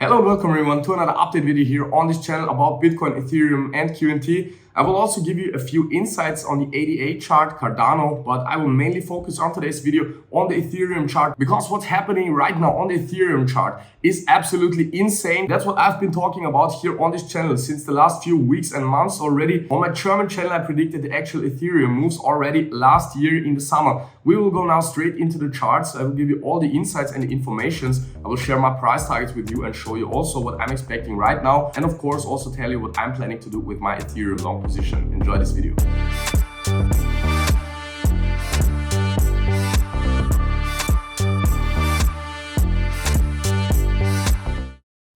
Hello and welcome everyone to another update video here on this channel about Bitcoin, Ethereum and Quant. I will also give you a few insights on the 88 chart, Cardano, but I will mainly focus on today's video on the Ethereum chart because what's happening right now on the Ethereum chart is absolutely insane. That's what I've been talking about here on this channel since the last few weeks and months already. On my German channel, I predicted the actual Ethereum moves already last year in the summer. We will go now straight into the charts. I will give you all the insights and the informations. I will share my price targets with you and show you also what I'm expecting right now. And of course, also tell you what I'm planning to do with my Ethereum long position. Enjoy this video.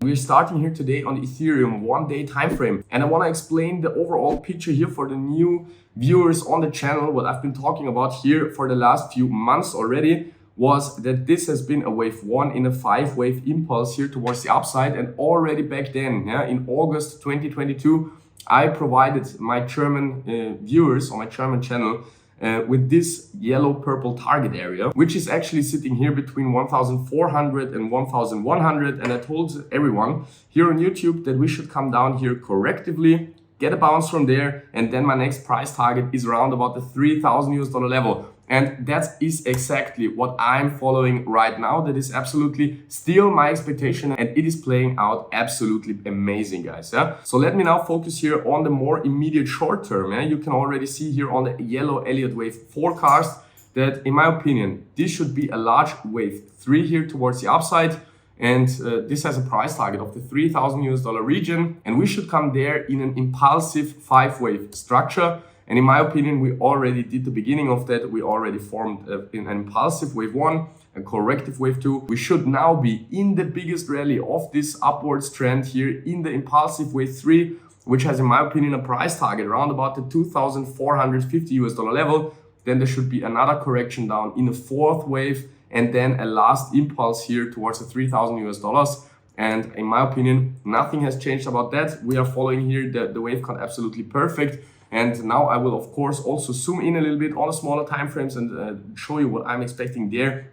We're starting here today on the Ethereum one-day time frame, and I want to explain the overall picture here for the new viewers on the channel. What I've been talking about here for the last few months already was that this has been a wave one in a 5-wave impulse here towards the upside, and already back then, in August 2022, I provided my German viewers on my German channel with this yellow-purple target area, which is actually sitting here between 1,400 and 1,100. And I told everyone here on YouTube that we should come down here correctively, get a bounce from there, and then my next price target is around about the $3,000 level. And that is exactly what I'm following right now. That is absolutely still my expectation, and it is playing out absolutely amazing, guys. So let me now focus here on the more immediate short term. You can already see here on the yellow Elliott wave forecast that, in my opinion, this should be a large wave 3 here towards the upside. And this has a price target of the $3,000 region. And we should come there in an impulsive 5-wave structure. And in my opinion, we already did the beginning of that. We already formed an impulsive wave 1, a corrective wave 2. We should now be in the biggest rally of this upwards trend here in the impulsive wave 3, which has, in my opinion, a price target around about the $2,450 level. Then there should be another correction down in the 4th wave, and then a last impulse here towards the $3,000. And in my opinion, nothing has changed about that. We are following here the wave count absolutely perfect. And now I will, of course, also zoom in a little bit on the smaller time frames and show you what I'm expecting there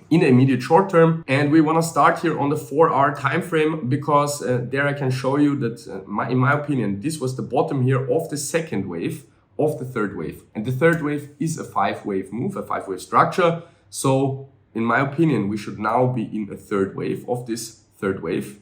in the immediate short term. And we want to start here on the 4-hour time frame because there I can show you that, in my opinion, this was the bottom here of the second wave of the third wave. And the third wave is a 5-wave move, a 5-wave structure. So in my opinion, we should now be in a third wave of this third wave.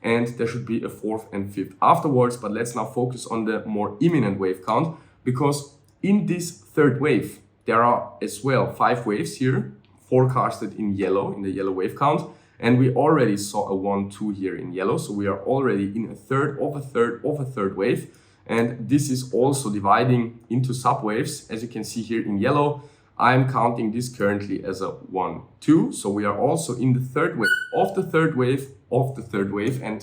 And there should be a 4th and 5th afterwards. But let's now focus on the more imminent wave count, because in this third wave, there are as well 5 waves here forecasted in yellow, in the yellow wave count. And we already saw a 1, 2 here in yellow. So we are already in a third of a third of a third wave. And this is also dividing into subwaves. As you can see here in yellow, I'm counting this currently as a 1, 2. So we are also in the third wave of the third wave of the third wave. And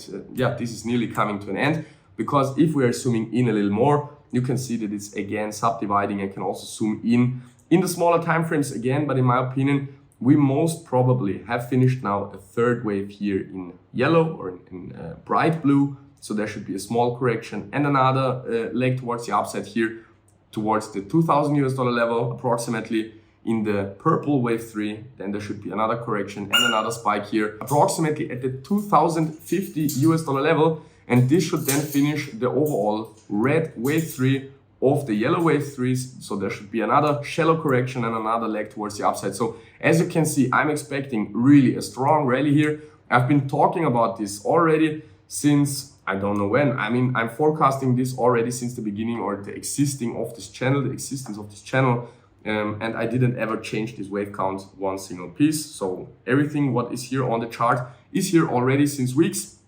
this is nearly coming to an end, because if we are zooming in a little more, you can see that it's again subdividing. I can also zoom in the smaller time frames again. But in my opinion, we most probably have finished now a third wave here in yellow or in bright blue. So there should be a small correction and another leg towards the upside here towards the $2,000 level approximately in the purple wave 3. Then there should be another correction and another spike here approximately at the $2,050 level, and this should then finish the overall red wave 3 of the yellow wave 3s. So there should be another shallow correction and another leg towards the upside. So as you can see, I'm expecting really a strong rally here. I've been talking about this already since I don't know when. I mean, I'm forecasting this already since the beginning, or the existence of this channel. And I didn't ever change this wave count one single piece. So everything what is here on the chart is here already since weeks.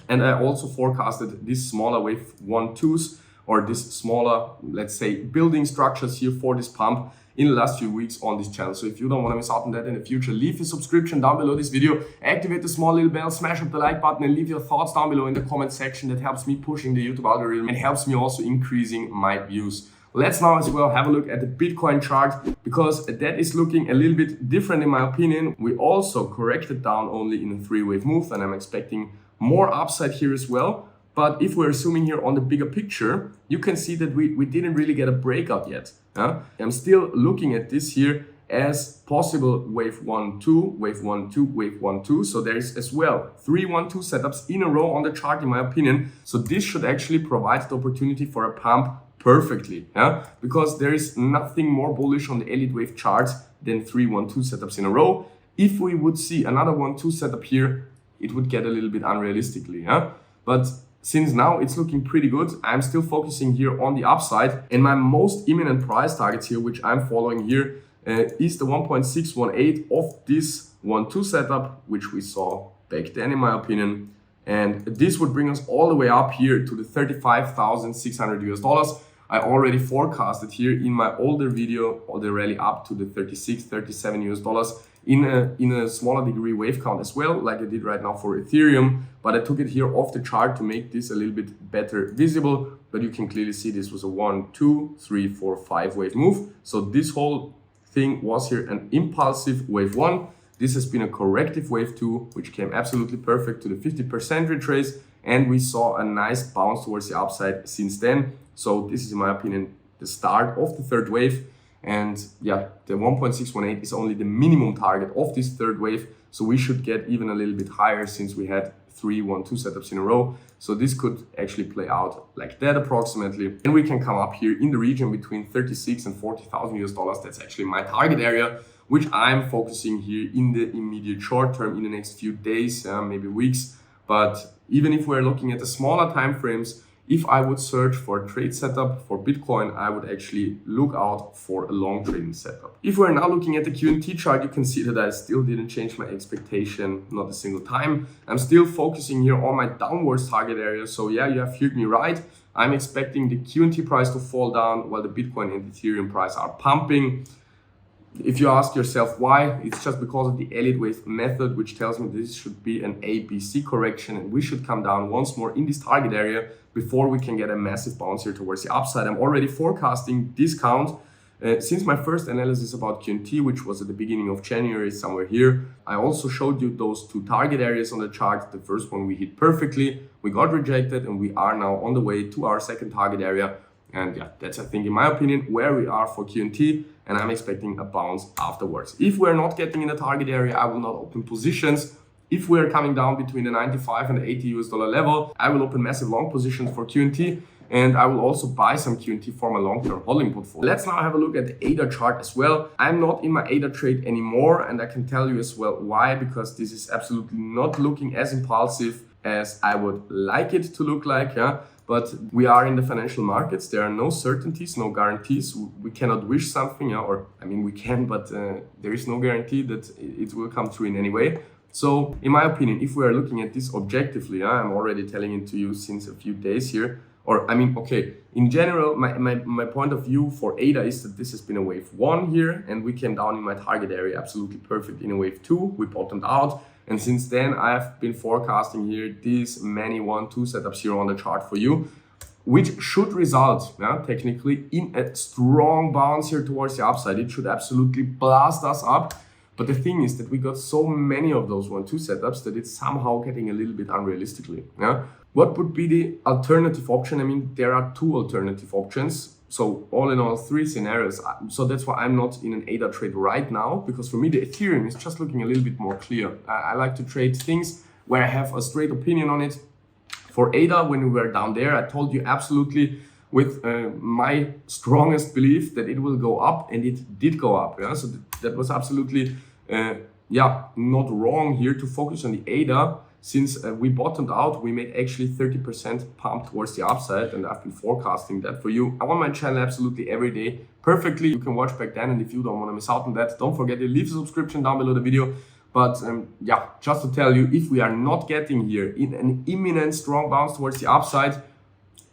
And I also forecasted this smaller wave 1, 2s, or this smaller, let's say, building structures here for this pump in the last few weeks on this channel. So if you don't want to miss out on that in the future, leave a subscription down below this video, activate the small little bell, smash up the like button, and leave your thoughts down below in the comment section. That helps me pushing the YouTube algorithm and helps me also increasing my views. Let's now as well have a look at the Bitcoin chart, because that is looking a little bit different in my opinion. We also corrected down only in a 3-wave move, and I'm expecting more upside here as well. But if we're zooming here on the bigger picture, you can see that we didn't really get a breakout yet. I'm still looking at this here as possible wave 1, 2, wave 1, 2, wave 1, 2. So there's as well 3 1, 2 setups in a row on the chart, in my opinion. So this should actually provide the opportunity for a pump perfectly, yeah, because there is nothing more bullish on the elite wave charts than 3 1, 2 setups in a row. If we would see another 1 2 setup here, it would get a little bit unrealistically, yeah. But since now it's looking pretty good, I'm still focusing here on the upside, and my most imminent price targets here, which I'm following here, is the 1.618 of this 1 2 setup, which we saw back then, in my opinion. And this would bring us all the way up here to the $35,600. I already forecasted here in my older video all the rally up to the 36, 37 US dollars in a smaller degree wave count as well, like I did right now for Ethereum. But I took it here off the chart to make this a little bit better visible. But you can clearly see this was a 1, 2, 3, 4, 5 wave move. So this whole thing was here an impulsive wave 1. This has been a corrective wave 2, which came absolutely perfect to the 50% retrace. And we saw a nice bounce towards the upside since then. So this is, in my opinion, the start of the third wave. And yeah, the 1.618 is only the minimum target of this third wave. So we should get even a little bit higher since we had 3 1 2 setups in a row. So this could actually play out like that approximately. And we can come up here in the region between 36 and 40,000 US dollars. That's actually my target area, which I'm focusing here in the immediate short term, in the next few days, maybe weeks. But even if we're looking at the smaller time frames, if I would search for a trade setup for Bitcoin, I would actually look out for a long trading setup. If we're now looking at the QNT chart, you can see that I still didn't change my expectation, not a single time. I'm still focusing here on my downwards target area. So yeah, you have heard me right. I'm expecting the QNT price to fall down while the Bitcoin and Ethereum price are pumping. If you ask yourself why, it's just because of the elite wave method, which tells me this should be an ABC correction and we should come down once more in this target area before we can get a massive bounce here towards the upside. I'm already forecasting discount since my first analysis about QNT, which was at the beginning of January, somewhere here. I also showed you those two target areas on the chart. The first one we hit perfectly, we got rejected, and we are now on the way to our second target area. And yeah, that's, I think, in my opinion, where we are for QNT, and I'm expecting a bounce afterwards. If we're not getting in the target area, I will not open positions. If we're coming down between the 95 and the 80 US dollar level, I will open massive long positions for QNT, and I will also buy some QNT for my long-term holding portfolio. Let's now have a look at the ADA chart as well. I'm not in my ADA trade anymore, and I can tell you as well why, because this is absolutely not looking as impulsive as I would like it to look like, yeah. But we are in the financial markets. There are no certainties, no guarantees. We cannot wish something, or I mean, we can, but there is no guarantee that it will come true in any way. So in my opinion, if we are looking at this objectively, I'm already telling it to you since a few days here, or I mean, okay, in general, my point of view for ADA is that this has been a wave 1 here, and we came down in my target area absolutely perfect in a wave 2. We bottomed out. And since then, I've been forecasting here these many 1 2 setups here on the chart for you, which should result, technically, in a strong bounce here towards the upside. It should absolutely blast us up. But the thing is that we got so many of those 1 2 setups that it's somehow getting a little bit unrealistically. What would be the alternative option? I mean, there are 2 alternative options. So all in all, 3 scenarios. So that's why I'm not in an ADA trade right now, because for me, the Ethereum is just looking a little bit more clear. I like to trade things where I have a straight opinion on it. For ADA, when we were down there, I told you absolutely with my strongest belief that it will go up, and it did go up. Yeah? So that was absolutely, not wrong here to focus on the ADA. Since we bottomed out, we made actually 30% pump towards the upside, and I've been forecasting that for you. I'm on my channel absolutely every day, perfectly. You can watch back then, and if you don't want to miss out on that, don't forget to leave a subscription down below the video. But just to tell you, if we are not getting here in an imminent strong bounce towards the upside,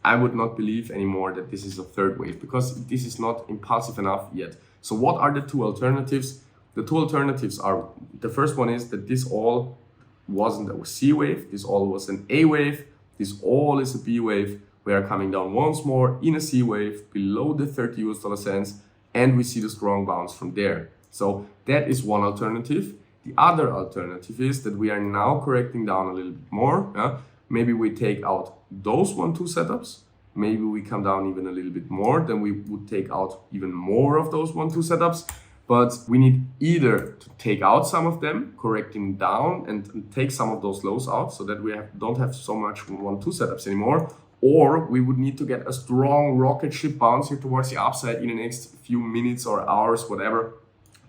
I would not believe anymore that this is a third wave, because this is not impulsive enough yet. So what are the 2 alternatives? The 2 alternatives are, the first one is that this all wasn't a C wave, this all was an A wave, this all is a B wave. We are coming down once more in a C wave below the 30 US dollar cents, and we see the strong bounce from there. So that is one alternative. The other alternative is that we are now correcting down a little bit more. Maybe we take out those 1 2 setups. Maybe we come down even a little bit more, then we would take out even more of those 1 2 setups. But we need either to take out some of them, correcting down and take some of those lows out so that we don't have so much 1-2 setups anymore, or we would need to get a strong rocket ship bounce here towards the upside in the next few minutes or hours, whatever.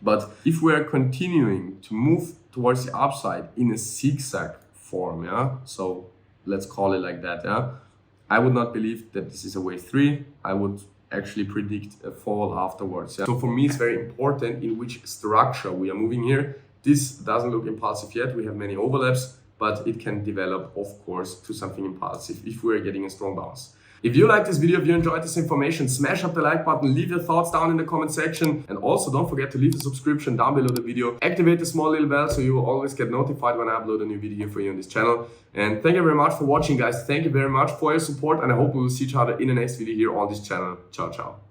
But if we are continuing to move towards the upside in a zigzag form, yeah, so let's call it like that, yeah, I would not believe that this is a wave 3. I would actually predict a fall afterwards. Yeah? So for me, it's very important in which structure we are moving here. This doesn't look impulsive yet. We have many overlaps, but it can develop, of course, to something impulsive if we're getting a strong bounce. If you like this video, if you enjoyed this information, smash up the like button, leave your thoughts down in the comment section, and also don't forget to leave a subscription down below the video. Activate the small little bell so you will always get notified when I upload a new video for you on this channel. And thank you very much for watching, guys. Thank you very much for your support, and I hope we will see each other in the next video here on this channel. Ciao, ciao.